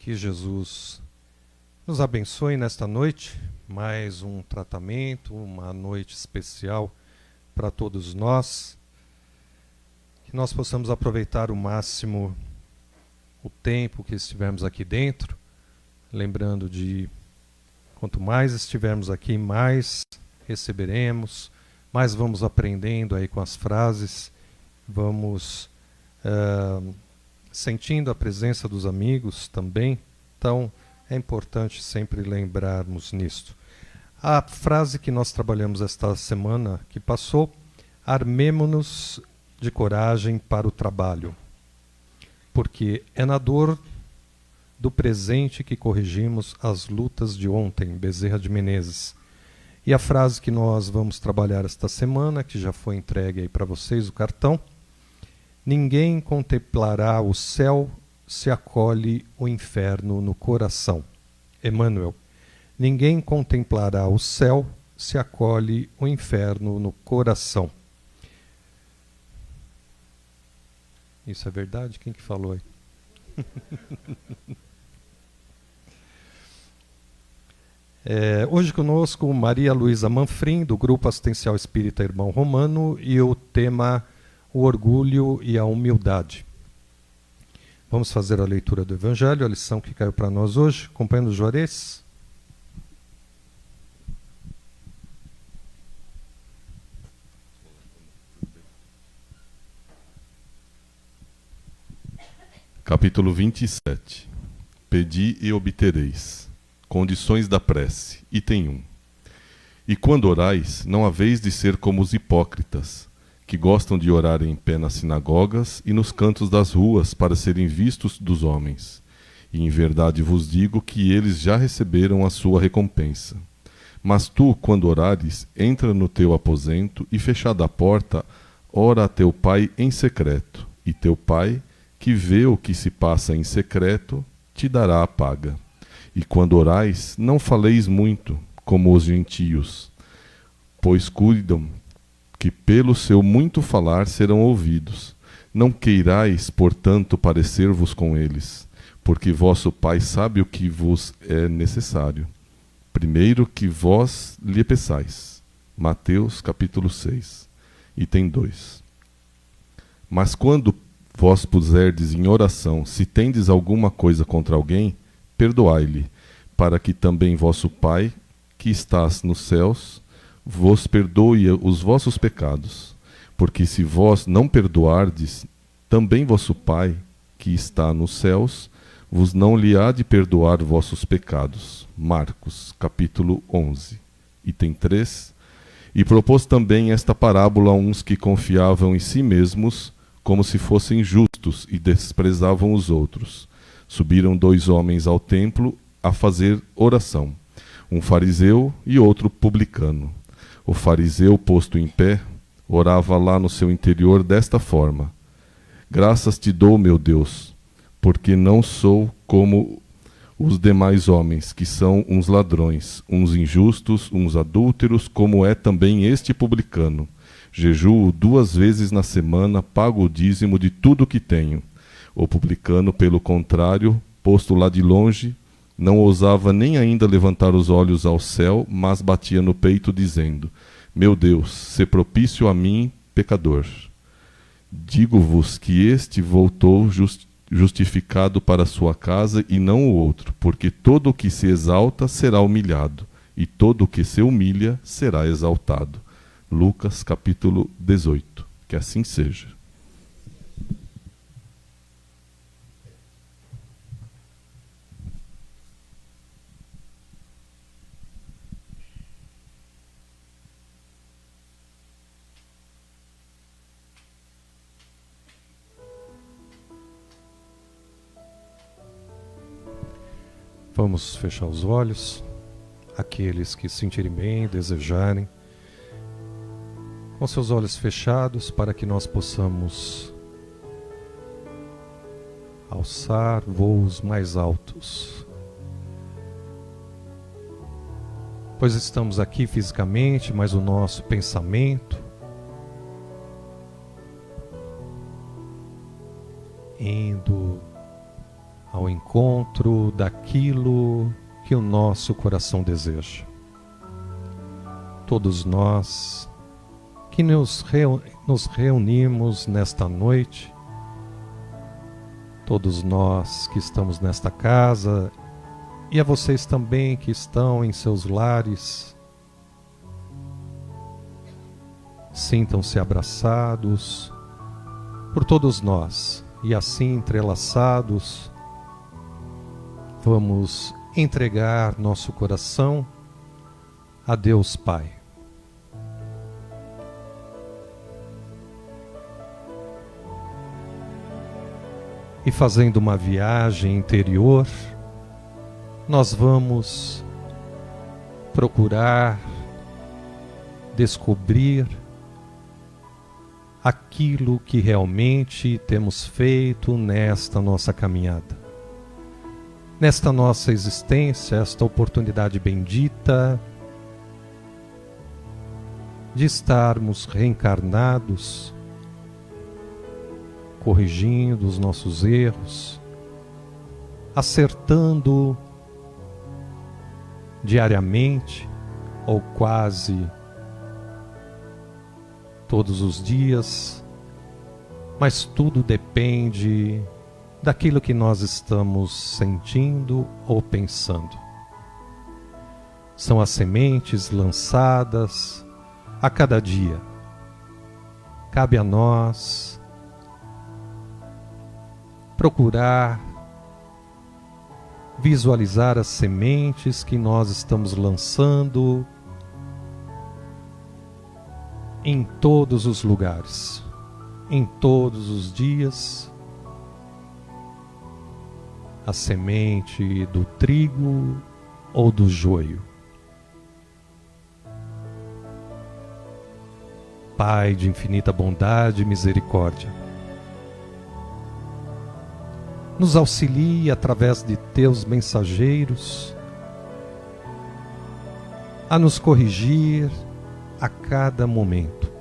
Que Jesus nos abençoe nesta noite, mais um tratamento, uma noite especial para todos nós. Que nós possamos aproveitar o máximo o tempo que estivermos aqui dentro, lembrando de quanto mais estivermos aqui, mais receberemos, mais vamos aprendendo aí com as frases, vamos sentindo a presença dos amigos também. Então é importante sempre lembrarmos nisto. A frase que nós trabalhamos esta semana que passou: armemo-nos de coragem para o trabalho, porque é na dor do presente que corrigimos as lutas de ontem. Bezerra de Menezes. E a frase que nós vamos trabalhar esta semana, que já foi entregue aí para vocês, o cartão: ninguém contemplará o céu se acolhe o inferno no coração. Emmanuel. Ninguém contemplará o céu se acolhe o inferno no coração. Isso é verdade? Quem que falou aí? Hoje conosco Maria Luísa Manfrim, do Grupo Assistencial Espírita Irmão Romano, e o tema: o orgulho e a humildade. Vamos fazer a leitura do Evangelho, a lição que caiu para nós hoje. Companheiro Juarez. Capítulo 27. Pedi e obtereis. Condições da prece. Item 1. E quando orais, não haveis de ser como os hipócritas, que gostam de orar em pé nas sinagogas e nos cantos das ruas para serem vistos dos homens. E em verdade vos digo que eles já receberam a sua recompensa. Mas tu, quando orares, entra no teu aposento e, fechada a porta, ora a teu pai em secreto, e teu pai, que vê o que se passa em secreto, te dará a paga. E quando orais, não faleis muito, como os gentios, pois cuidam que pelo seu muito falar serão ouvidos. Não queirais, portanto, parecer-vos com eles, porque vosso Pai sabe o que vos é necessário. Primeiro que vós lhe peçais. Mateus capítulo 6, item 2. Mas quando vós puserdes em oração, se tendes alguma coisa contra alguém, perdoai-lhe, para que também vosso Pai, que estás nos céus, vos perdoe os vossos pecados. Porque se vós não perdoardes, também vosso Pai, que está nos céus, vos não lhe há de perdoar vossos pecados. Marcos, capítulo 11, item 3. E propôs também esta parábola a uns que confiavam em si mesmos, como se fossem justos, e desprezavam os outros. Subiram 2 homens ao templo a fazer oração, um fariseu e outro publicano. O fariseu, posto em pé, orava lá no seu interior desta forma: graças te dou, meu Deus, porque não sou como os demais homens, que são uns ladrões, uns injustos, uns adúlteros, como é também este publicano. Jejuo 2 vezes na semana, pago o dízimo de tudo que tenho. O publicano, pelo contrário, posto lá de longe, não ousava nem ainda levantar os olhos ao céu, mas batia no peito, dizendo: meu Deus, sê propício a mim, pecador. Digo-vos que este voltou justificado para sua casa e não o outro, porque todo o que se exalta será humilhado, e todo o que se humilha será exaltado. Lucas capítulo 18. Que assim seja. Vamos fechar os olhos. Aqueles que se sentirem bem, desejarem, com seus olhos fechados, para que nós possamos alçar voos mais altos. Pois estamos aqui fisicamente, mas o nosso pensamento indo ao encontro daquilo que o nosso coração deseja. Todos nós que nos reunimos nesta noite, todos nós que estamos nesta casa e a vocês também que estão em seus lares, sintam-se abraçados por todos nós e assim entrelaçados, vamos entregar nosso coração a Deus Pai. E fazendo uma viagem interior, nós vamos procurar descobrir aquilo que realmente temos feito nesta nossa caminhada. Nesta nossa existência, esta oportunidade bendita de estarmos reencarnados, corrigindo os nossos erros, acertando diariamente ou quase todos os dias, mas tudo depende daquilo que nós estamos sentindo ou pensando. São as sementes lançadas a cada dia. Cabe a nós procurar visualizar as sementes que nós estamos lançando em todos os lugares, em todos os dias. A semente do trigo ou do joio. Pai de infinita bondade e misericórdia, nos auxilie através de teus mensageiros a nos corrigir a cada momento,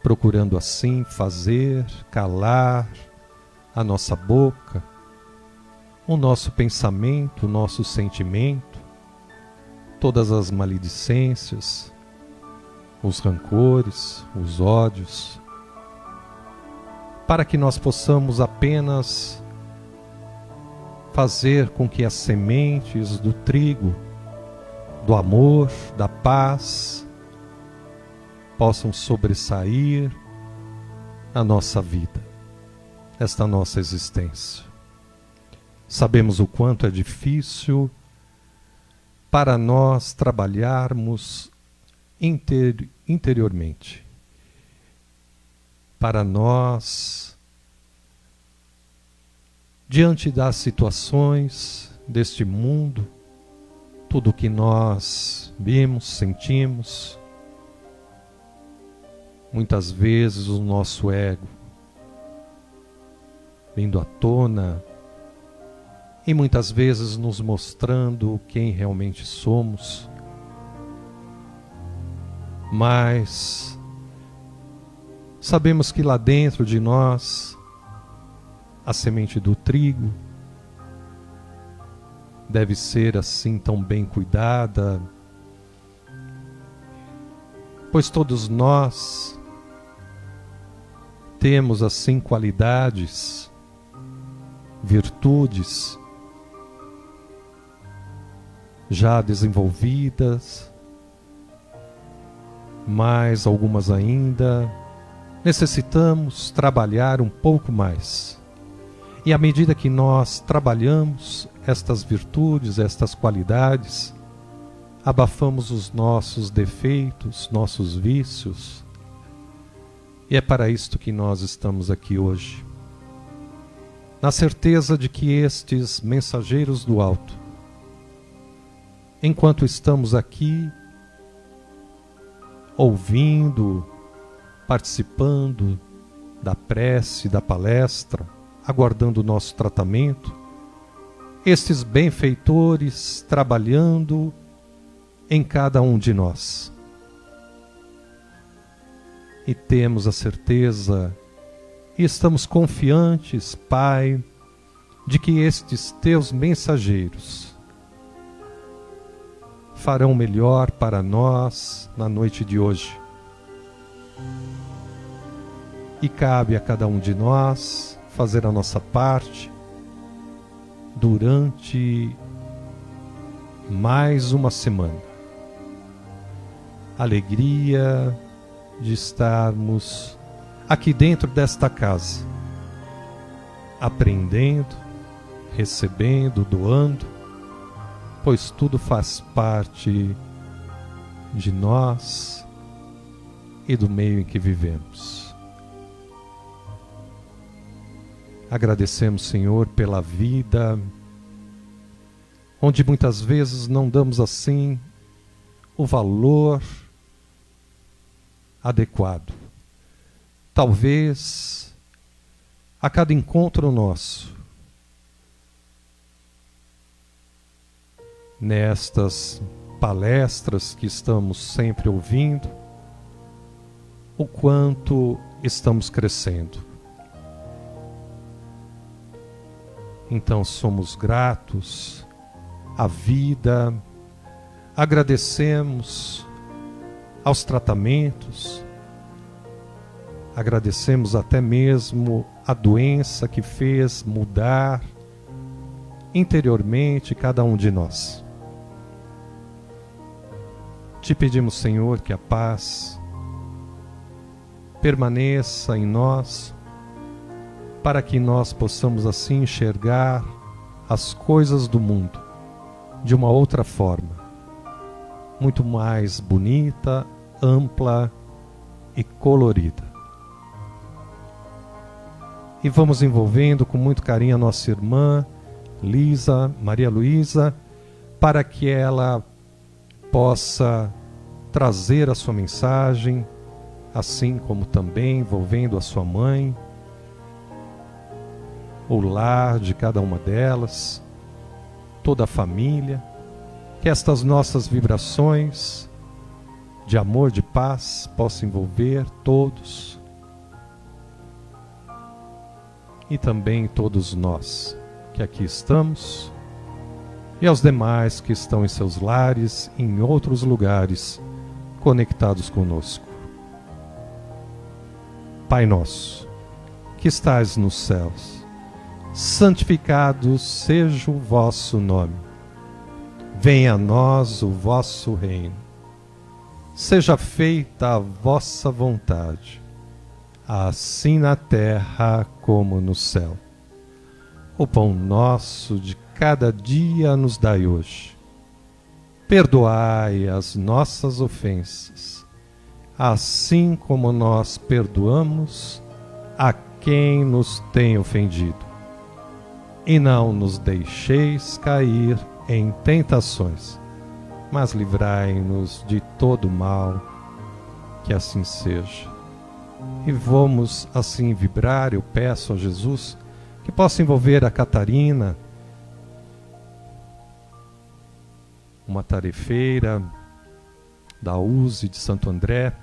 procurando assim fazer calar a nossa boca, o nosso pensamento, o nosso sentimento, todas as maledicências, os rancores, os ódios, para que nós possamos apenas fazer com que as sementes do trigo, do amor, da paz, possam sobressair na nossa vida, esta nossa existência. Sabemos o quanto é difícil para nós trabalharmos interiormente, para nós, diante das situações deste mundo, tudo o que nós vimos, sentimos, muitas vezes o nosso ego vindo à tona e muitas vezes nos mostrando quem realmente somos, mas sabemos que lá dentro de nós a semente do trigo deve ser assim tão bem cuidada, pois todos nós temos assim qualidades, virtudes já desenvolvidas, mas algumas ainda necessitamos trabalhar um pouco mais. E à medida que nós trabalhamos estas virtudes, estas qualidades, abafamos os nossos defeitos, nossos vícios. E é para isto que nós estamos aqui hoje, na certeza de que estes mensageiros do alto, enquanto estamos aqui, ouvindo, participando da prece, da palestra, aguardando o nosso tratamento, estes benfeitores trabalhando em cada um de nós. E temos a certeza E estamos confiantes, Pai, de que estes teus mensageiros farão melhor para nós na noite de hoje. E cabe a cada um de nós fazer a nossa parte durante mais uma semana. Alegria de estarmos aqui dentro desta casa, aprendendo, recebendo, doando, pois tudo faz parte de nós e do meio em que vivemos. Agradecemos, Senhor, pela vida, onde muitas vezes não damos assim o valor adequado. Talvez a cada encontro nosso, nestas palestras que estamos sempre ouvindo, o quanto estamos crescendo. Então somos gratos à vida, agradecemos aos tratamentos, agradecemos até mesmo a doença que fez mudar interiormente cada um de nós. Te pedimos, Senhor, que a paz permaneça em nós, para que nós possamos assim enxergar as coisas do mundo de uma outra forma, muito mais bonita, ampla e colorida. E vamos envolvendo com muito carinho a nossa irmã Lisa, Maria Luísa, para que ela possa trazer a sua mensagem, assim como também envolvendo a sua mãe, o lar de cada uma delas, toda a família, que estas nossas vibrações de amor, de paz, possam envolver todos e também todos nós que aqui estamos e aos demais que estão em seus lares e em outros lugares conectados conosco. Pai nosso, que estais nos céus, santificado seja o vosso nome. Venha a nós o vosso reino. Seja feita a vossa vontade, assim na terra como no céu. O pão nosso de cada dia nos dai hoje. Perdoai as nossas ofensas, assim como nós perdoamos a quem nos tem ofendido. E não nos deixeis cair em tentações, mas livrai-nos de todo mal, que assim seja. E vamos assim vibrar, eu peço a Jesus que possa envolver a Catarina, uma tarefeira da USE de Santo André,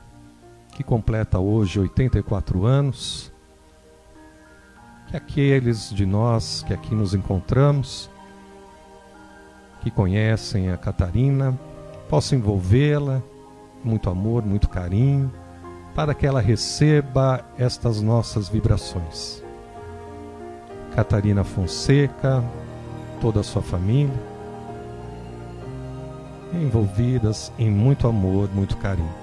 que completa hoje 84 anos, que aqueles de nós que aqui nos encontramos, que conhecem a Catarina, possam envolvê-la com muito amor, muito carinho, para que ela receba estas nossas vibrações. Catarina Fonseca, toda a sua família, envolvidas em muito amor, muito carinho.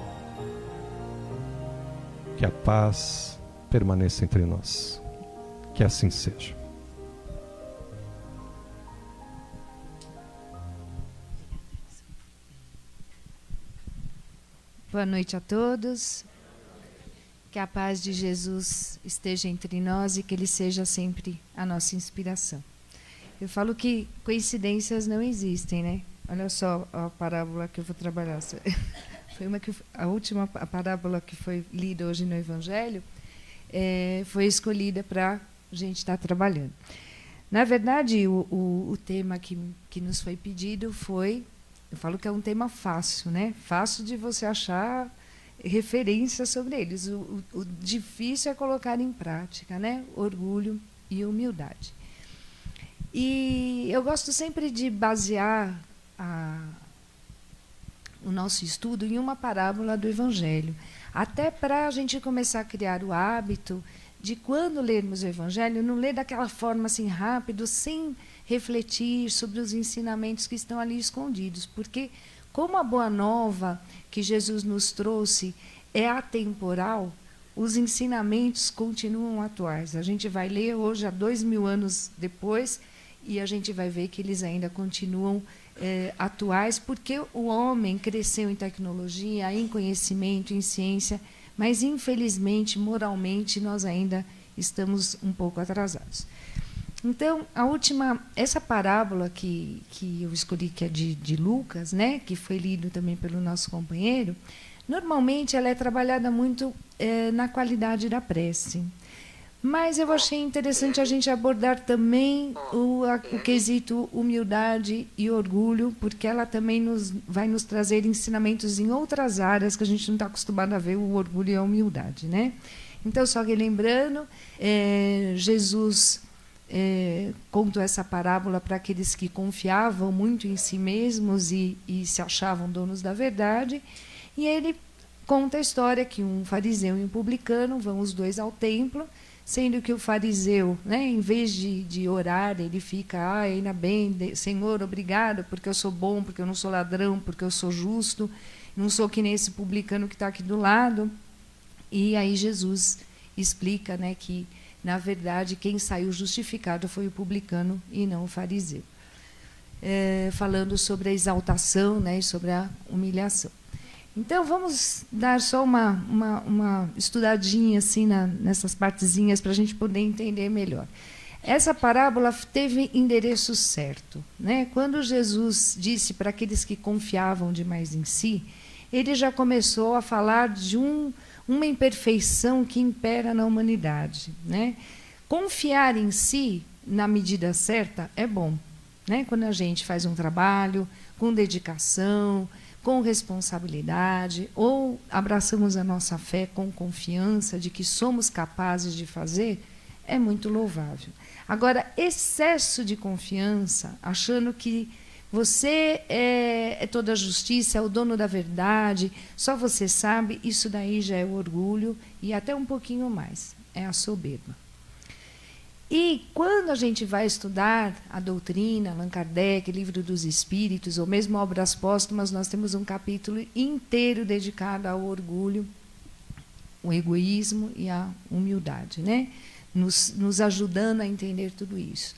Que a paz permaneça entre nós. Que assim seja. Boa noite a todos. Que a paz de Jesus esteja entre nós e que Ele seja sempre a nossa inspiração. Eu falo que coincidências não existem, né? Olha só a parábola que eu vou trabalhar. Foi a última parábola que foi lida hoje no Evangelho, foi escolhida para a gente estar trabalhando. Na verdade, o tema que nos foi pedido foi, eu falo que é um tema fácil, né? Fácil de você achar, referências sobre eles. O difícil é colocar em prática, né? Orgulho e humildade. E eu gosto sempre de basear o nosso estudo em uma parábola do Evangelho, até para a gente começar a criar o hábito de, quando lermos o Evangelho, não ler daquela forma assim rápido, sem refletir sobre os ensinamentos que estão ali escondidos, porque como a boa nova que Jesus nos trouxe é atemporal, os ensinamentos continuam atuais. A gente vai ler hoje, há 2000 anos depois, e a gente vai ver que eles ainda continuam atuais, porque o homem cresceu em tecnologia, em conhecimento, em ciência, mas, infelizmente, moralmente, nós ainda estamos um pouco atrasados. Então, essa parábola que eu escolhi, que é de Lucas, né, que foi lido também pelo nosso companheiro, normalmente ela é trabalhada muito na qualidade da prece. Mas eu achei interessante a gente abordar também o quesito humildade e orgulho, porque ela também vai nos trazer ensinamentos em outras áreas que a gente não está acostumado a ver, o orgulho e a humildade, né? Então, só relembrando, Jesus contou essa parábola para aqueles que confiavam muito em si mesmos e se achavam donos da verdade, e ele conta a história que um fariseu e um publicano vão os dois ao templo, sendo que o fariseu, né, em vez de orar, ele fica, ainda bem, Senhor, obrigado, porque eu sou bom, porque eu não sou ladrão, porque eu sou justo, não sou que nem esse publicano que está aqui do lado. E aí Jesus explica, né, que, na verdade, quem saiu justificado foi o publicano e não o fariseu. Falando sobre a exaltação, né, e sobre a humilhação. Então, vamos dar só uma estudadinha assim nessas partezinhas para a gente poder entender melhor. Essa parábola teve endereço certo, né? Quando Jesus disse para aqueles que confiavam demais em si, ele já começou a falar de uma imperfeição que impera na humanidade, né? Confiar em si, na medida certa, é bom, né? Quando a gente faz um trabalho com dedicação, com responsabilidade, ou abraçamos a nossa fé com confiança de que somos capazes de fazer, é muito louvável. Agora, excesso de confiança, achando que você é toda a justiça, é o dono da verdade, só você sabe, isso daí já é o orgulho e até um pouquinho mais, é a soberba. E quando a gente vai estudar a doutrina, Allan Kardec, Livro dos Espíritos, ou mesmo Obras Póstumas, nós temos um capítulo inteiro dedicado ao orgulho, o egoísmo e a humildade, né? Nos ajudando a entender tudo isso.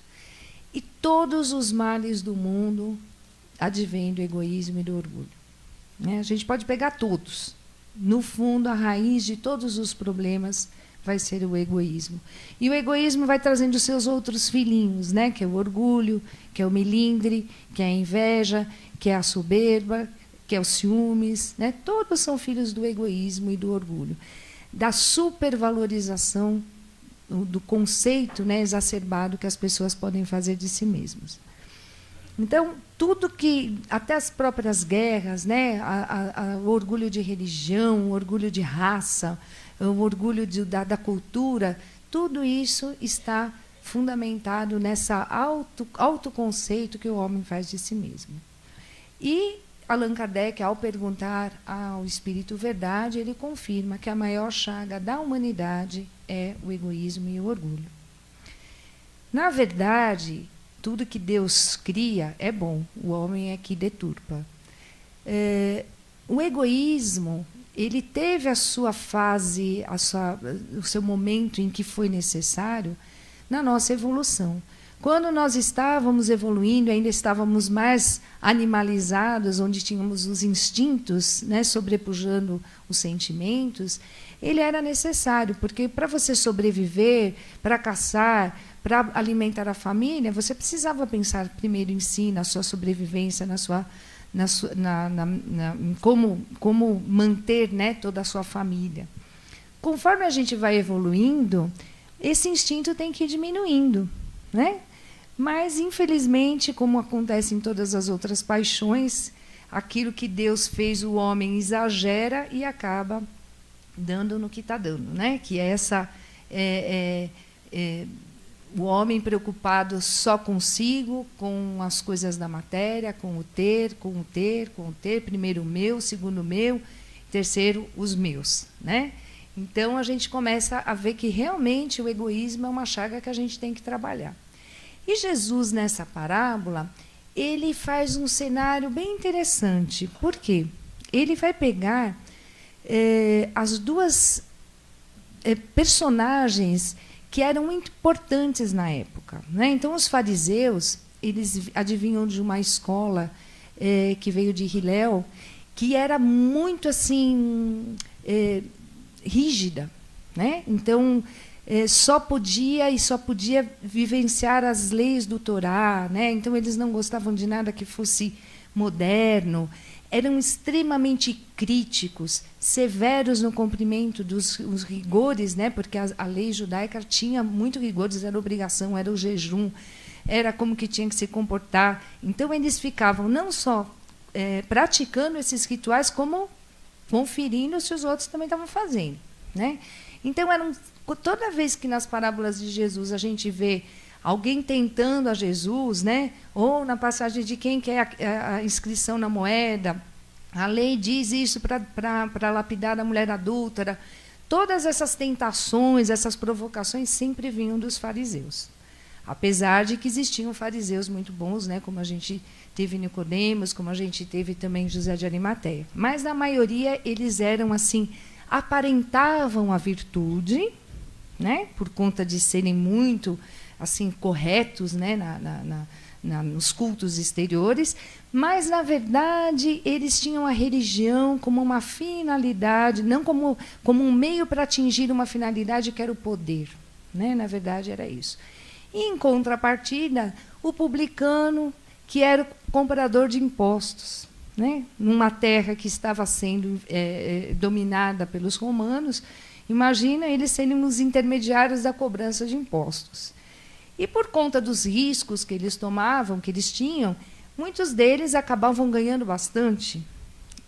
E todos os males do mundo advêm do egoísmo e do orgulho, né? A gente pode pegar todos. No fundo, a raiz de todos os problemas vai ser o egoísmo. E o egoísmo vai trazendo os seus outros filhinhos, né? Que é o orgulho, que é o melindre, que é a inveja, que é a soberba, que é os ciúmes, né? Todos são filhos do egoísmo e do orgulho. Da supervalorização do conceito, né, exacerbado que as pessoas podem fazer de si mesmas. Então, tudo que, até as próprias guerras, né, o orgulho de religião, o orgulho de raça, o orgulho da cultura, tudo isso está fundamentado nessa autoconceito que o homem faz de si mesmo. E Allan Kardec, ao perguntar ao Espírito Verdade, ele confirma que a maior chaga da humanidade é o egoísmo e o orgulho. Na verdade, tudo que Deus cria é bom, o homem é que deturpa. O egoísmo, ele teve a sua fase, o seu momento em que foi necessário na nossa evolução. Quando nós estávamos evoluindo, ainda estávamos mais animalizados, onde tínhamos os instintos, né, sobrepujando os sentimentos, ele era necessário, porque para você sobreviver, para caçar, para alimentar a família, você precisava pensar primeiro em si, na sua sobrevivência, como manter, né, toda a sua família. Conforme a gente vai evoluindo, esse instinto tem que ir diminuindo, né? Mas, infelizmente, como acontece em todas as outras paixões, aquilo que Deus fez o homem exagera e acaba dando no que está dando, né? Que é essa o homem preocupado só consigo, com as coisas da matéria, com o ter, primeiro o meu, segundo o meu, terceiro os meus, né? Então a gente começa a ver que realmente o egoísmo é uma chaga que a gente tem que trabalhar. E Jesus, nessa parábola, ele faz um cenário bem interessante. Por quê? Ele vai pegar as duas personagens que eram importantes na época, né? Então, os fariseus, eles adivinham de uma escola que veio de Hillel, que era muito assim rígida, né? Então, só podia vivenciar as leis do Torá, né? Então, eles não gostavam de nada que fosse moderno, eram extremamente críticos, severos no cumprimento dos rigores, né? Porque a lei judaica tinha muito rigores, era obrigação, era o jejum, era como que tinha que se comportar. Então, eles ficavam não só praticando esses rituais, como conferindo se os outros também estavam fazendo, né? Então, toda vez que nas parábolas de Jesus a gente vê alguém tentando a Jesus, né? Ou na passagem de quem quer a inscrição na moeda, a lei diz isso para lapidar a mulher adúltera. Todas essas tentações, essas provocações sempre vinham dos fariseus. Apesar de que existiam fariseus muito bons, né? Como a gente teve Nicodemos, como a gente teve também José de Arimateia. Mas, na maioria, eles eram assim, aparentavam a virtude, né? Por conta de serem muito assim corretos, né, nos cultos exteriores, mas, na verdade, eles tinham a religião como uma finalidade, não como um meio para atingir uma finalidade que era o poder, né? Na verdade, era isso. E, em contrapartida, o publicano, que era o comprador de impostos, né? Numa terra que estava sendo dominada pelos romanos, imagina eles serem os intermediários da cobrança de impostos. E, por conta dos riscos que eles tomavam, que eles tinham, muitos deles acabavam ganhando bastante.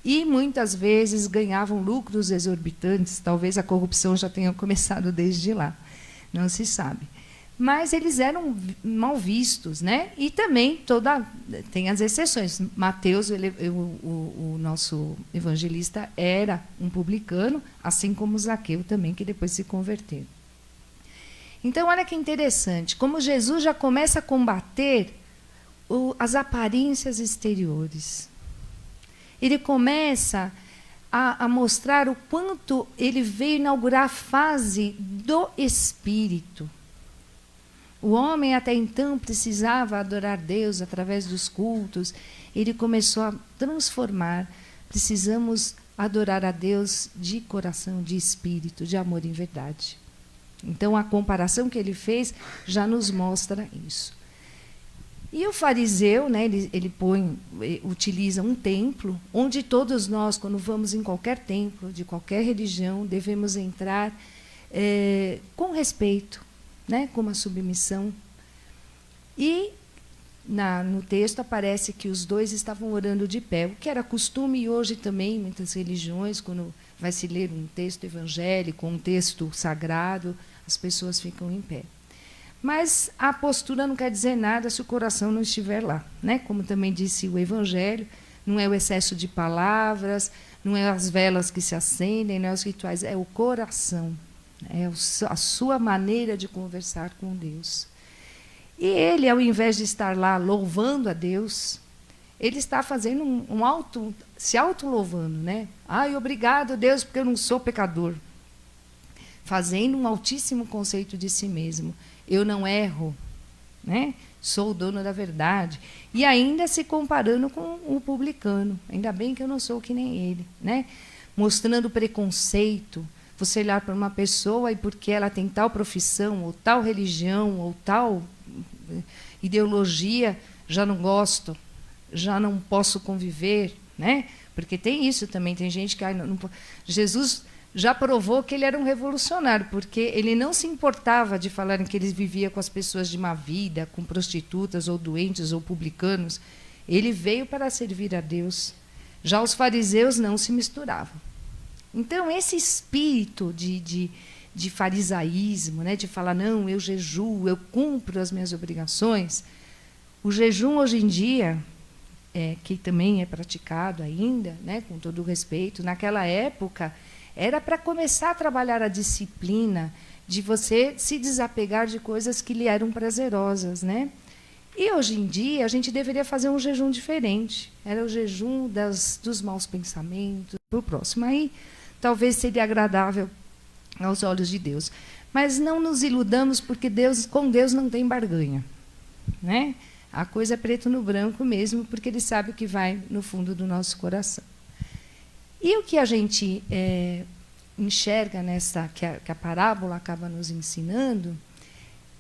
E, muitas vezes, ganhavam lucros exorbitantes. Talvez a corrupção já tenha começado desde lá. Não se sabe. Mas eles eram mal vistos, né? E também tem as exceções. Mateus, o nosso evangelista, era um publicano, assim como Zaqueu também, que depois se converteu. Então, olha que interessante, como Jesus já começa a combater as aparências exteriores. Ele começa a mostrar o quanto ele veio inaugurar a fase do Espírito. O homem até então precisava adorar Deus através dos cultos. Ele começou a transformar. Precisamos adorar a Deus de coração, de espírito, de amor em verdade. Então, a comparação que ele fez já nos mostra isso. E o fariseu, né, ele utiliza um templo, onde todos nós, quando vamos em qualquer templo, de qualquer religião, devemos entrar com respeito, né, com uma submissão. E no texto aparece que os dois estavam orando de pé, o que era costume e hoje também, em muitas religiões, quando vai se ler um texto evangélico, um texto sagrado, as pessoas ficam em pé. Mas a postura não quer dizer nada se o coração não estiver lá, né? Como também disse o Evangelho, não é o excesso de palavras, não é as velas que se acendem, não é os rituais, é o coração, é a sua maneira de conversar com Deus. E ele, ao invés de estar lá louvando a Deus, ele está fazendo se auto-louvando, né? Ai, obrigado, Deus, porque eu não sou pecador. Fazendo um altíssimo conceito de si mesmo. Eu não erro, né? Sou o dono da verdade. E ainda se comparando com o publicano. Ainda bem que eu não sou que nem ele, né? Mostrando preconceito. Você olhar para uma pessoa e porque ela tem tal profissão, ou tal religião, ou tal ideologia, já não gosto, já não posso conviver, né? Porque tem isso também, tem gente que... Jesus já provou que ele era um revolucionário, porque ele não se importava de falarem que ele vivia com as pessoas de má vida, com prostitutas, ou doentes, ou publicanos. Ele veio para servir a Deus. Já os fariseus não se misturavam. Então, esse espírito de farisaísmo, né, de falar, não, eu jejuo, eu cumpro as minhas obrigações, o jejum hoje em dia, que também é praticado ainda, né, com todo o respeito, naquela época, era para começar a trabalhar a disciplina de você se desapegar de coisas que lhe eram prazerosas, né? E hoje em dia a gente deveria fazer um jejum diferente. Era o jejum dos maus pensamentos para o próximo. Aí talvez seria agradável aos olhos de Deus. Mas não nos iludamos, porque com Deus não tem barganha, né? A coisa é preto no branco mesmo, porque Ele sabe o que vai no fundo do nosso coração. E o que a gente enxerga que a parábola acaba nos ensinando,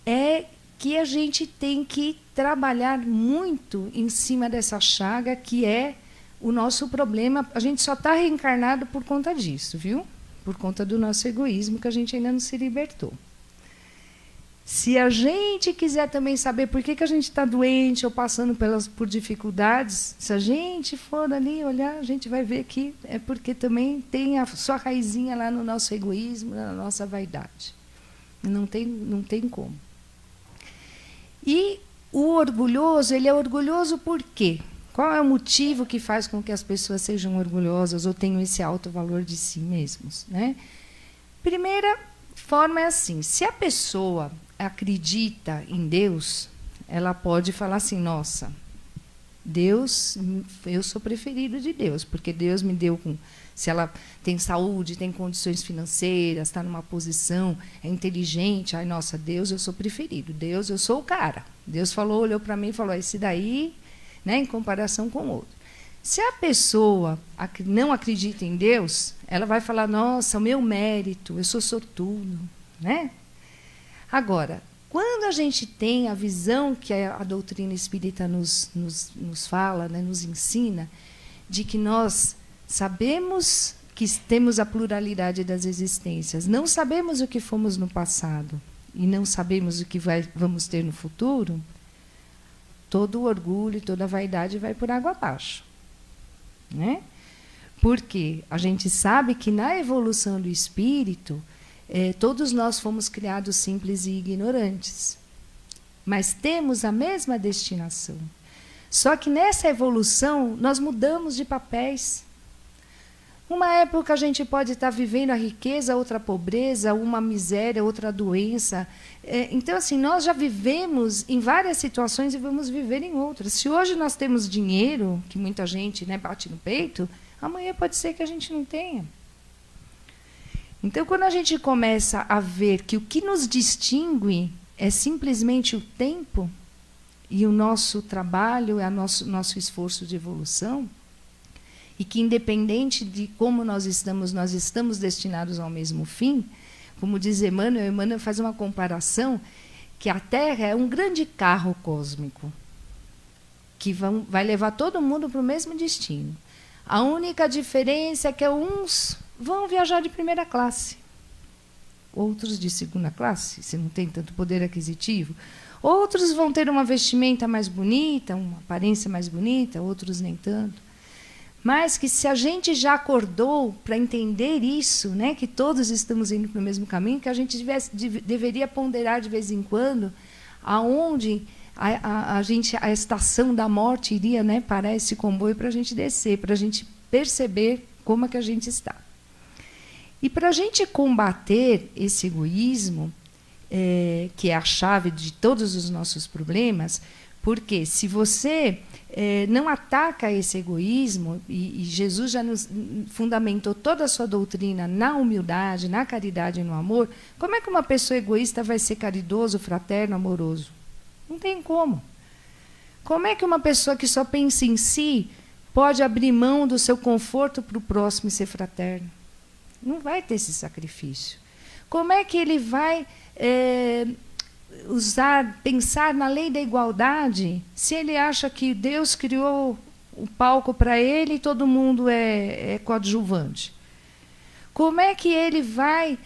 é que a gente tem que trabalhar muito em cima dessa chaga, que é o nosso problema. A gente só está reencarnado por conta disso, viu? Por conta do nosso egoísmo, que a gente ainda não se libertou. Se a gente quiser também saber por que a gente está doente ou passando por dificuldades, se a gente for ali olhar, a gente vai ver que é porque também tem a sua raizinha lá no nosso egoísmo, na nossa vaidade. Não tem como. E o orgulhoso, ele é orgulhoso por quê? Qual é o motivo que faz com que as pessoas sejam orgulhosas ou tenham esse alto valor de si mesmos, né? Primeira forma é assim: se a pessoa acredita em Deus, ela pode falar assim, nossa, Deus, eu sou preferido de Deus, porque Deus me deu se ela tem saúde, tem condições financeiras, está numa posição, é inteligente, ai, nossa, Deus, eu sou preferido, Deus, eu sou o cara. Deus falou, olhou para mim e falou, esse daí, né, em comparação com o outro. Se a pessoa não acredita em Deus, ela vai falar, nossa, o meu mérito, eu sou sortudo, né? Agora, quando a gente tem a visão que a doutrina espírita nos fala, né, nos ensina, de que nós sabemos que temos a pluralidade das existências, não sabemos o que fomos no passado e não sabemos o que vamos ter no futuro, todo o orgulho e toda a vaidade vai por água abaixo, né? Porque a gente sabe que na evolução do espírito, todos nós fomos criados simples e ignorantes, mas temos a mesma destinação. Só que nessa evolução nós mudamos de papéis. Uma época a gente pode estar vivendo a riqueza, outra a pobreza, uma miséria, outra a doença. Então, assim, nós já vivemos em várias situações e vamos viver em outras. Se hoje nós temos dinheiro, que muita gente, né, bate no peito, amanhã pode ser que a gente não tenha. Então, quando a gente começa a ver que o que nos distingue é simplesmente o tempo e o nosso trabalho, é o nosso esforço de evolução, e que, independente de como nós estamos destinados ao mesmo fim, como diz Emmanuel faz uma comparação que a Terra é um grande carro cósmico que vai levar todo mundo para o mesmo destino. A única diferença é que uns vão viajar de primeira classe, outros de segunda classe, se não tem tanto poder aquisitivo. Outros vão ter uma vestimenta mais bonita, uma aparência mais bonita, outros nem tanto. Mas que se a gente já acordou para entender isso, né, que todos estamos indo para o mesmo caminho, que a gente deveria ponderar de vez em quando aonde a estação da morte iria, né, parar esse comboio para a gente descer, para a gente perceber como é que a gente está. E para a gente combater esse egoísmo, que é a chave de todos os nossos problemas, porque se você não ataca esse egoísmo, e Jesus já nos fundamentou toda a sua doutrina na humildade, na caridade e no amor, como é que uma pessoa egoísta vai ser caridoso, fraterno, amoroso? Não tem como. Como é que uma pessoa que só pensa em si pode abrir mão do seu conforto para o próximo e ser fraterno? Não vai ter esse sacrifício. Como é que ele vai pensar na lei da igualdade, se ele acha que Deus criou o palco para ele e todo mundo é coadjuvante? Como é que ele vai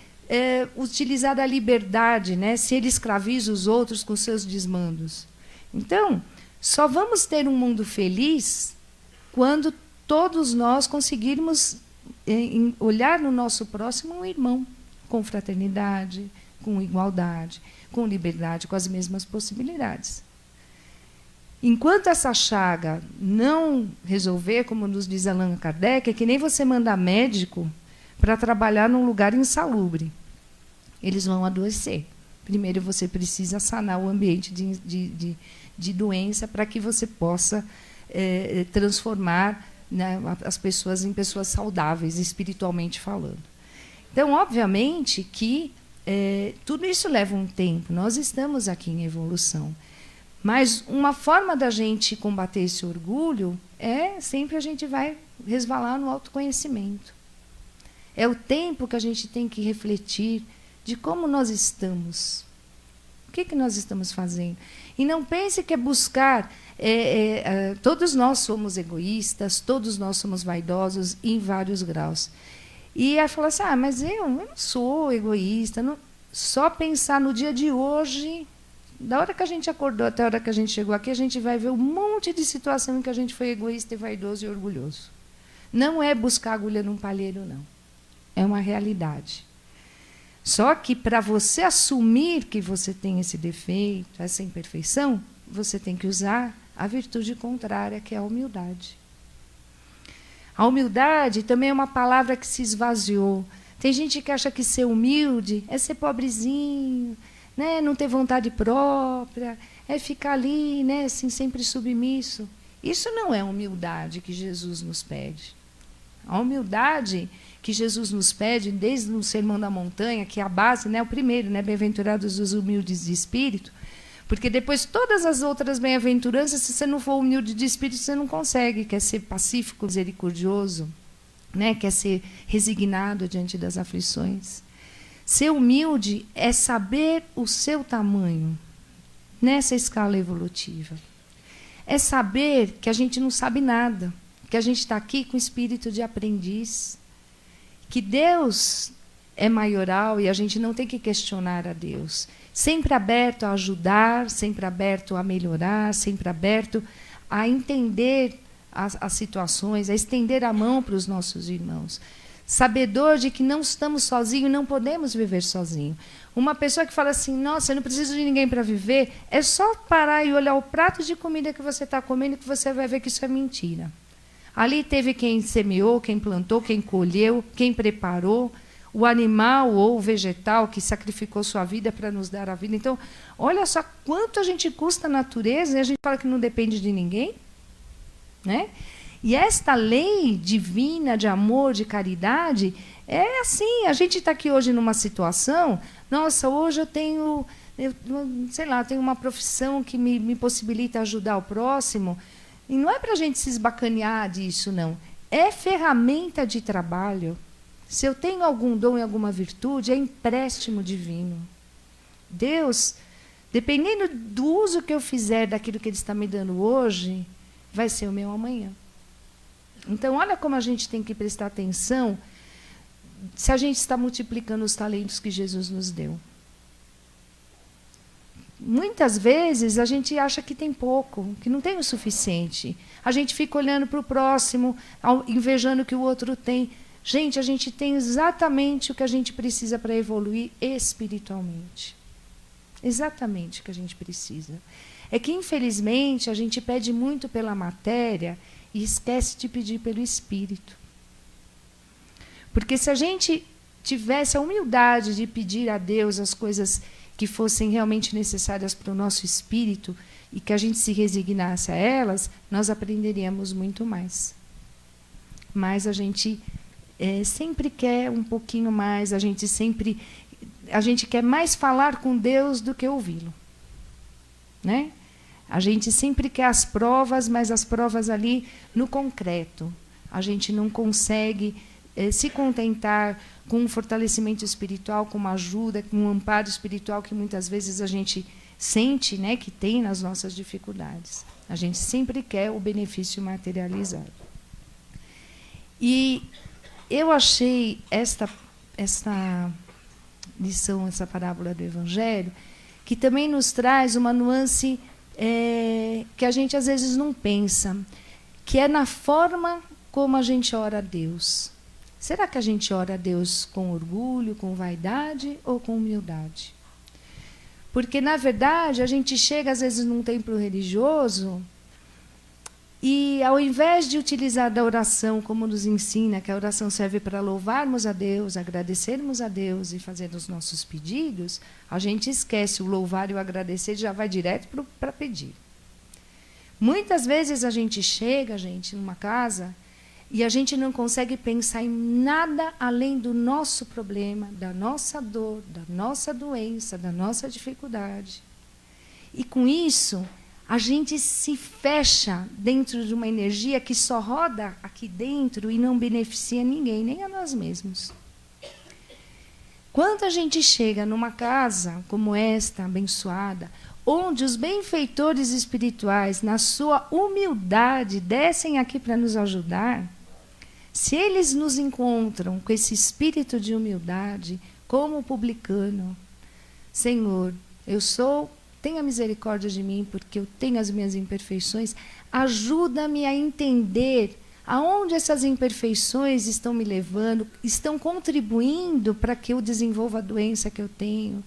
utilizar da liberdade, né, se ele escraviza os outros com seus desmandos? Então, só vamos ter um mundo feliz quando todos nós conseguirmos em olhar no nosso próximo um irmão, com fraternidade, com igualdade, com liberdade, com as mesmas possibilidades. Enquanto essa chaga não resolver, como nos diz Allan Kardec, é que nem você mandar médico para trabalhar num lugar insalubre. Eles vão adoecer. Primeiro você precisa sanar o ambiente de doença para que você possa transformar, né, as pessoas em pessoas saudáveis, espiritualmente falando. Então, obviamente que tudo isso leva um tempo. Nós estamos aqui em evolução. Mas uma forma da gente combater esse orgulho é sempre a gente vai resvalar no autoconhecimento. É o tempo que a gente tem que refletir de como nós estamos. O que nós estamos fazendo? E não pense que é buscar... todos nós somos egoístas, todos nós somos vaidosos em vários graus. E aí fala assim, mas eu não sou egoísta. Não. Só pensar no dia de hoje... Da hora que a gente acordou até a hora que a gente chegou aqui, a gente vai ver um monte de situação em que a gente foi egoísta e vaidoso e orgulhoso. Não é buscar agulha num palheiro, não. É uma realidade. Só que para você assumir que você tem esse defeito, essa imperfeição, você tem que usar a virtude contrária, que é a humildade. A humildade também é uma palavra que se esvaziou. Tem gente que acha que ser humilde é ser pobrezinho, né, não ter vontade própria, é ficar ali, né, assim, sempre submisso. Isso não é a humildade que Jesus nos pede. A humildade que Jesus nos pede, desde o Sermão da Montanha, que é a base, né, o primeiro, né, bem-aventurados os humildes de espírito, porque depois todas as outras bem-aventuranças, se você não for humilde de espírito, você não consegue, quer ser pacífico, misericordioso, né, quer ser resignado diante das aflições. Ser humilde é saber o seu tamanho nessa escala evolutiva. É saber que a gente não sabe nada, que a gente está aqui com espírito de aprendiz, que Deus é maioral e a gente não tem que questionar a Deus. Sempre aberto a ajudar, sempre aberto a melhorar, sempre aberto a entender as situações, a estender a mão para os nossos irmãos. Sabedor de que não estamos sozinhos e não podemos viver sozinhos. Uma pessoa que fala assim, nossa, eu não preciso de ninguém para viver, é só parar e olhar o prato de comida que você está comendo que você vai ver que isso é mentira. Ali teve quem semeou, quem plantou, quem colheu, quem preparou, o animal ou o vegetal que sacrificou sua vida para nos dar a vida. Então, olha só quanto a gente custa a natureza e a gente fala que não depende de ninguém, né? E esta lei divina de amor, de caridade, é assim, a gente está aqui hoje numa situação, nossa, hoje eu tenho uma profissão que me possibilita ajudar o próximo, e não é para a gente se esbacanear disso, não. É ferramenta de trabalho. Se eu tenho algum dom e alguma virtude, é empréstimo divino. Deus, dependendo do uso que eu fizer daquilo que Ele está me dando hoje, vai ser o meu amanhã. Então, olha como a gente tem que prestar atenção se a gente está multiplicando os talentos que Jesus nos deu. Muitas vezes a gente acha que tem pouco, que não tem o suficiente. A gente fica olhando para o próximo, invejando o que o outro tem. Gente, a gente tem exatamente o que a gente precisa para evoluir espiritualmente. Exatamente o que a gente precisa. É que, infelizmente, a gente pede muito pela matéria e esquece de pedir pelo espírito. Porque se a gente tivesse a humildade de pedir a Deus as coisas que fossem realmente necessárias para o nosso espírito e que a gente se resignasse a elas, nós aprenderíamos muito mais. Mas a gente sempre quer um pouquinho mais, a gente quer mais falar com Deus do que ouvi-lo, né? A gente sempre quer as provas, mas as provas ali no concreto. A gente não consegue se contentar com um fortalecimento espiritual, com uma ajuda, com um amparo espiritual que muitas vezes a gente sente, né, que tem nas nossas dificuldades. A gente sempre quer o benefício materializado. E eu achei esta lição, essa parábola do Evangelho, que também nos traz uma nuance que a gente às vezes não pensa, que é na forma como a gente ora a Deus. Será que a gente ora a Deus com orgulho, com vaidade ou com humildade? Porque, na verdade, a gente chega, às vezes, num templo religioso e, ao invés de utilizar da oração como nos ensina, que a oração serve para louvarmos a Deus, agradecermos a Deus e fazer os nossos pedidos, a gente esquece o louvar e o agradecer e já vai direto para pedir. Muitas vezes a gente chega, numa casa, e a gente não consegue pensar em nada além do nosso problema, da nossa dor, da nossa doença, da nossa dificuldade. E com isso, a gente se fecha dentro de uma energia que só roda aqui dentro e não beneficia ninguém, nem a nós mesmos. Quando a gente chega numa casa como esta, abençoada, onde os benfeitores espirituais, na sua humildade, descem aqui para nos ajudar, se eles nos encontram com esse espírito de humildade, como publicano, Senhor, tenha misericórdia de mim, porque eu tenho as minhas imperfeições, ajuda-me a entender aonde essas imperfeições estão me levando, estão contribuindo para que eu desenvolva a doença que eu tenho.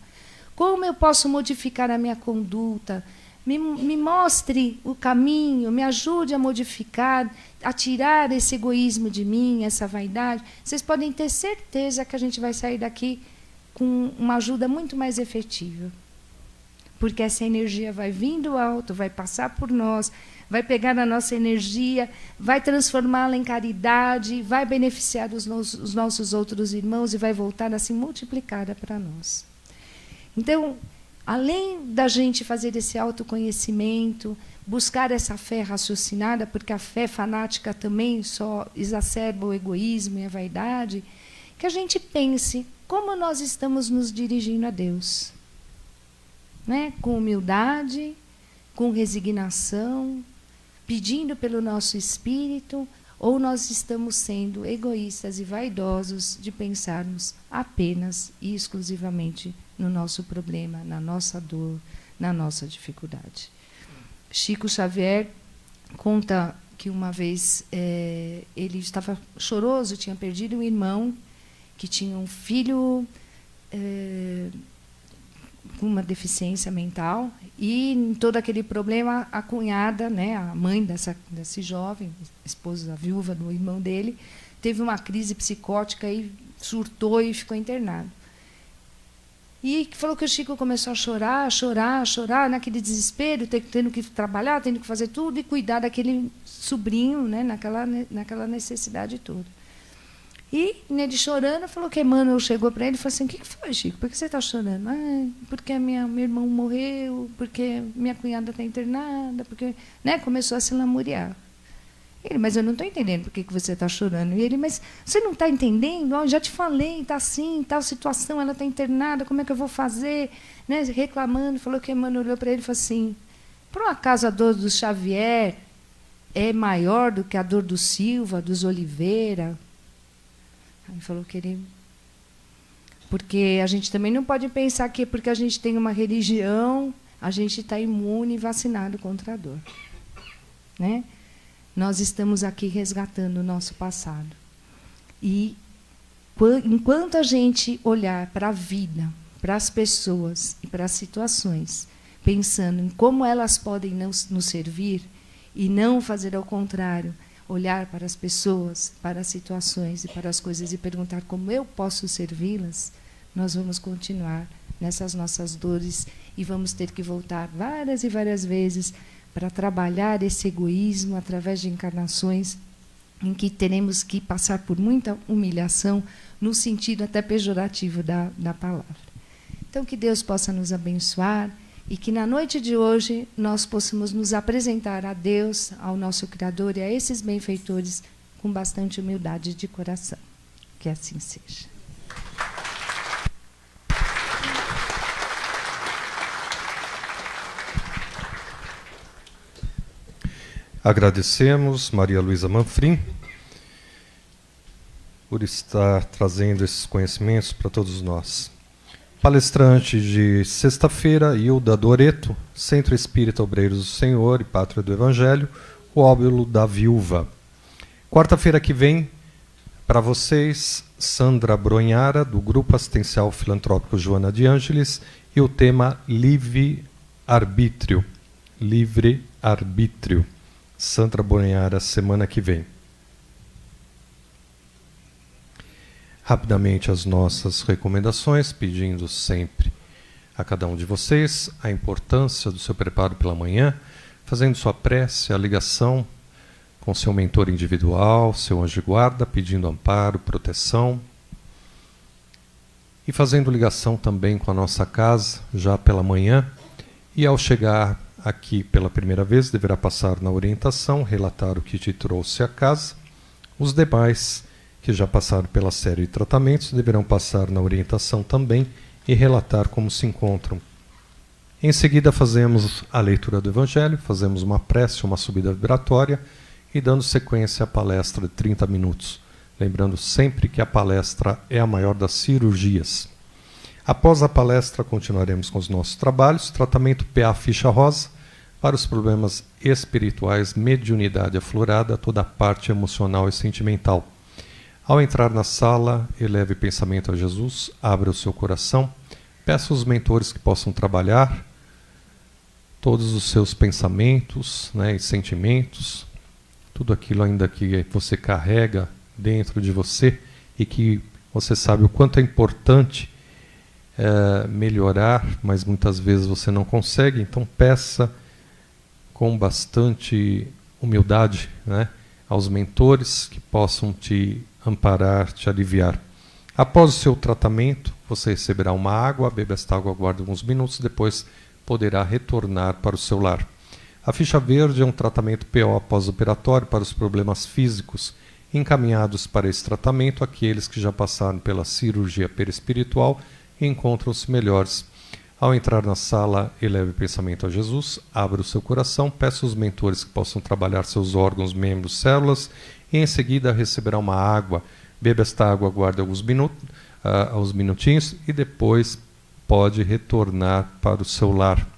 Como eu posso modificar a minha conduta? Me mostre o caminho, me ajude a modificar, a tirar esse egoísmo de mim, essa vaidade. Vocês podem ter certeza que a gente vai sair daqui com uma ajuda muito mais efetiva. Porque essa energia vai vindo alto, vai passar por nós, vai pegar na nossa energia, vai transformá-la em caridade, vai beneficiar os nossos outros irmãos e vai voltar assim multiplicada para nós. Então, além da gente fazer esse autoconhecimento, buscar essa fé raciocinada, porque a fé fanática também só exacerba o egoísmo e a vaidade, que a gente pense como nós estamos nos dirigindo a Deus. Né? Com humildade, com resignação, pedindo pelo nosso espírito, ou nós estamos sendo egoístas e vaidosos de pensarmos apenas e exclusivamente no nosso problema, na nossa dor, na nossa dificuldade. Chico Xavier conta que uma vez ele estava choroso, tinha perdido um irmão, que tinha um filho com uma deficiência mental, e em todo aquele problema, a cunhada, né, a mãe desse jovem, esposa viúva do irmão dele, teve uma crise psicótica e surtou e ficou internado. E falou que o Chico começou a chorar, naquele desespero, tendo que trabalhar, tendo que fazer tudo e cuidar daquele sobrinho, né, naquela necessidade toda. E, nele chorando, falou que Emmanuel chegou para ele e falou assim: o que foi, Chico? Por que você está chorando? Porque meu irmão morreu, porque minha cunhada está internada, porque, né, começou a se lamuriar. Ele, mas eu não estou entendendo por que você está chorando. E ele, mas você não está entendendo? Eu já te falei, está assim, tal situação, ela está internada, como é que eu vou fazer? Né, reclamando, falou que Emmanuel olhou para ele e falou assim: por um acaso a dor do Xavier é maior do que a dor do Silva, dos Oliveira? Ele falou que ele... Porque a gente também não pode pensar que porque a gente tem uma religião, a gente está imune e vacinado contra a dor. Né? Nós estamos aqui resgatando o nosso passado. E enquanto a gente olhar para a vida, para as pessoas e para as situações, pensando em como elas podem nos servir e não fazer ao contrário, olhar para as pessoas, para as situações e para as coisas e perguntar como eu posso servi-las, nós vamos continuar nessas nossas dores e vamos ter que voltar várias e várias vezes para trabalhar esse egoísmo através de encarnações em que teremos que passar por muita humilhação, no sentido até pejorativo da palavra. Então, que Deus possa nos abençoar e que na noite de hoje nós possamos nos apresentar a Deus, ao nosso Criador e a esses benfeitores com bastante humildade de coração. Que assim seja. Agradecemos Maria Luísa Manfrim por estar trazendo esses conhecimentos para todos nós. Palestrante de sexta-feira, Hilda Doreto, Centro Espírita Obreiros do Senhor e Pátria do Evangelho, o óbolo da viúva. Quarta-feira que vem, Para vocês, Sandra Bronhara, do Grupo Assistencial Filantrópico Joana de Ângeles, e o tema livre-arbítrio. Livre-arbítrio. Sandra Bronhara, semana que vem. Rapidamente as nossas recomendações, pedindo sempre a cada um de vocês a importância do seu preparo pela manhã, fazendo sua prece, a ligação com seu mentor individual, seu anjo de guarda, pedindo amparo, proteção, e fazendo ligação também com a nossa casa, já pela manhã, e ao chegar aqui pela primeira vez, deverá passar na orientação, relatar o que te trouxe à casa. Os demais que já passaram pela série de tratamentos deverão passar na orientação também e relatar como se encontram. Em seguida fazemos a leitura do Evangelho, fazemos uma prece, uma subida vibratória, e dando sequência à palestra de 30 minutos. Lembrando sempre que a palestra é a maior das cirurgias. Após a palestra, continuaremos com os nossos trabalhos. Tratamento PA ficha rosa, para os problemas espirituais, mediunidade aflorada, toda a parte emocional e sentimental. Ao entrar na sala, eleve o pensamento a Jesus, abra o seu coração, peça aos mentores que possam trabalhar todos os seus pensamentos, e sentimentos, tudo aquilo ainda que você carrega dentro de você e que você sabe o quanto é importante melhorar, mas muitas vezes você não consegue, então peça com bastante humildade, aos mentores que possam te amparar, te aliviar. Após o seu tratamento, você receberá uma água, beba esta água, aguarde alguns minutos, depois poderá retornar para o seu lar. A ficha verde é um tratamento PO pós-operatório para os problemas físicos, encaminhados para esse tratamento aqueles que já passaram pela cirurgia perispiritual e encontram-se melhores. Ao entrar na sala, eleve o pensamento a Jesus, abra o seu coração, peça aos mentores que possam trabalhar seus órgãos, membros, células, e em seguida receberá uma água. Beba esta água, aguarde alguns minutinhos e depois pode retornar para o seu lar.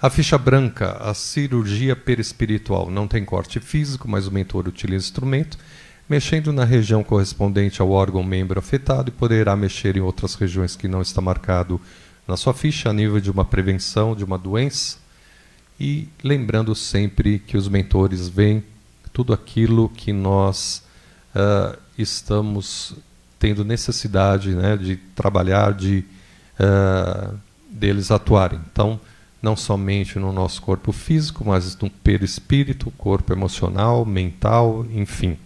A ficha branca, a cirurgia perispiritual, não tem corte físico, mas o mentor utiliza instrumento, mexendo na região correspondente ao órgão membro afetado e poderá mexer em outras regiões que não está marcado na sua ficha, a nível de uma prevenção de uma doença. E lembrando sempre que os mentores veem tudo aquilo que nós estamos tendo necessidade de trabalhar, deles atuarem. Então, não somente no nosso corpo físico, mas no perispírito, corpo emocional, mental, enfim.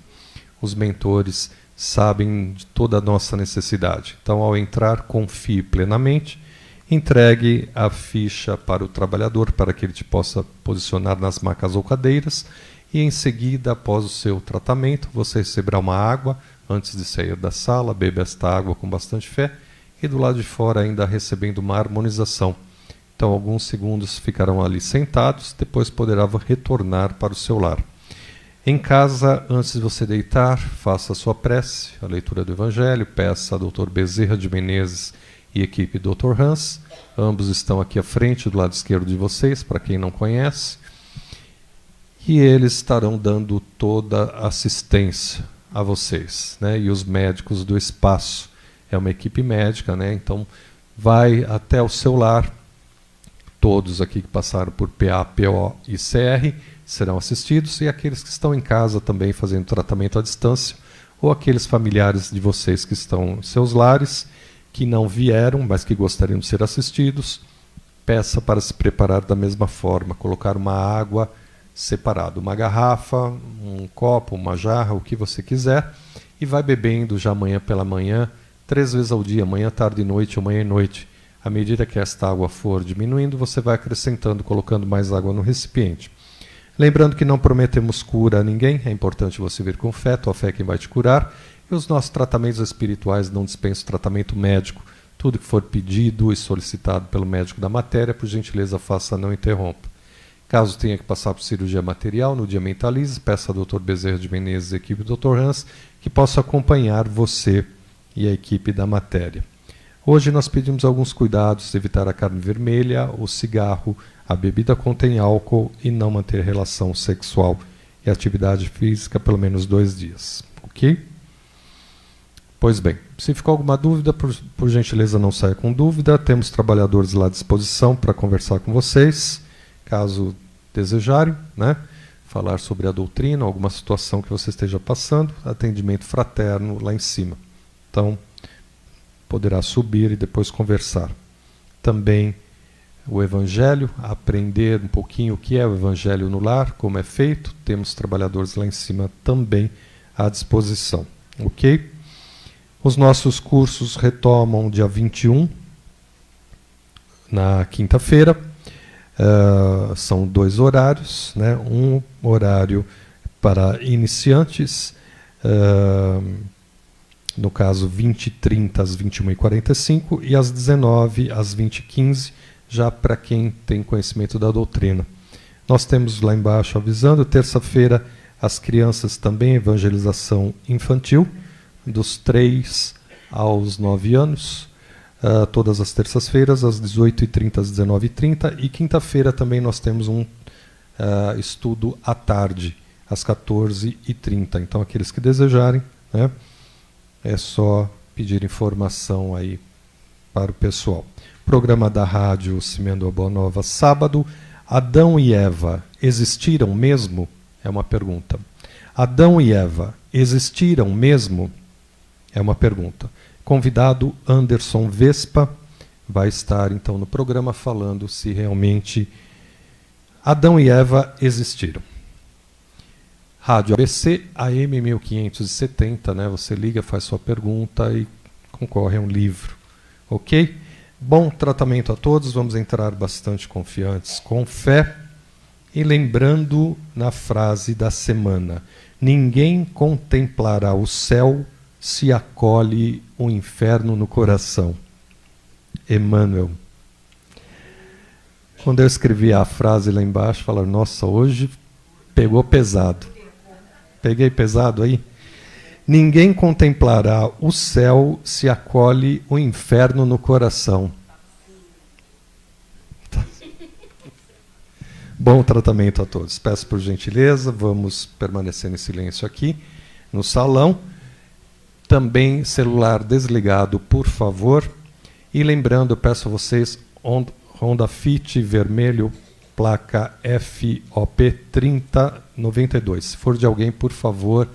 Os mentores sabem de toda a nossa necessidade. Então, ao entrar, confie plenamente, entregue a ficha para o trabalhador, para que ele te possa posicionar nas macas ou cadeiras, e em seguida, após o seu tratamento, você receberá uma água, antes de sair da sala, beba esta água com bastante fé, e do lado de fora ainda recebendo uma harmonização. Então, alguns segundos ficarão ali sentados, depois poderá retornar para o seu lar. Em casa, antes de você deitar, faça a sua prece, a leitura do Evangelho, peça a Dr. Bezerra de Menezes e equipe Dr. Hans. Ambos estão aqui à frente, do lado esquerdo de vocês, para quem não conhece. E eles estarão dando toda a assistência a vocês. E os médicos do espaço. É uma equipe médica, então vai até o seu lar. Todos aqui que passaram por PA, PO e CR serão assistidos, e aqueles que estão em casa também fazendo tratamento à distância, ou aqueles familiares de vocês que estão em seus lares, que não vieram, mas que gostariam de ser assistidos, peça para se preparar da mesma forma, colocar uma água separada, uma garrafa, um copo, uma jarra, o que você quiser, e vai bebendo já amanhã pela manhã, 3 vezes ao dia, manhã, tarde e noite, ou manhã e noite. À medida que esta água for diminuindo, você vai acrescentando, colocando mais água no recipiente. Lembrando que não prometemos cura a ninguém, é importante você vir com fé, tua fé é quem vai te curar, e os nossos tratamentos espirituais não dispensam tratamento médico. Tudo que for pedido e solicitado pelo médico da matéria, por gentileza, faça, não interrompa. Caso tenha que passar por cirurgia material, no dia mentalize, peça ao Dr. Bezerra de Menezes e a equipe do Dr. Hans que possa acompanhar você e a equipe da matéria. Hoje nós pedimos alguns cuidados, evitar a carne vermelha, o cigarro, a bebida contém álcool e não manter relação sexual e atividade física pelo menos 2 dias. Ok? Pois bem, se ficou alguma dúvida, por gentileza não saia com dúvida. Temos trabalhadores lá à disposição para conversar com vocês, caso desejarem, né? Falar sobre a doutrina, alguma situação que você esteja passando, atendimento fraterno lá em cima. Então, poderá subir e depois conversar. Também o Evangelho, aprender um pouquinho o que é o Evangelho no lar, como é feito. Temos trabalhadores lá em cima também à disposição. Ok? Os nossos cursos retomam dia 21, na quinta-feira. São 2 horários, né? Um horário para iniciantes, no caso 20h30 às 21h45 e às 19h às 20h15, já para quem tem conhecimento da doutrina. Nós temos lá embaixo avisando, terça-feira as crianças também evangelização infantil, dos 3 aos 9 anos, todas as terças-feiras, às 18h30 às 19h30, e quinta-feira também nós temos um estudo à tarde, às 14h30. Então, aqueles que desejarem, né, é só pedir informação aí para o pessoal. Programa da rádio Semeando a Boa Nova, sábado. Adão e Eva existiram mesmo? É uma pergunta. Adão e Eva existiram mesmo? É uma pergunta. Convidado Anderson Vespa vai estar então no programa falando se realmente Adão e Eva existiram. Rádio ABC AM 1570, né? Você liga, faz sua pergunta e concorre a um livro. Ok? Bom tratamento a todos, vamos entrar bastante confiantes, com fé. E lembrando na frase da semana: ninguém contemplará o céu se acolhe o inferno no coração. Emmanuel. Quando eu escrevi a frase lá embaixo, falaram, nossa, hoje pegou pesado. Peguei pesado aí? Ninguém contemplará o céu se acolhe o inferno no coração. Bom tratamento a todos. Peço por gentileza, vamos permanecer em silêncio aqui no salão. Também celular desligado, por favor. E lembrando, eu peço a vocês, Honda Fit vermelho, placa FOP 3092. Se for de alguém, por favor,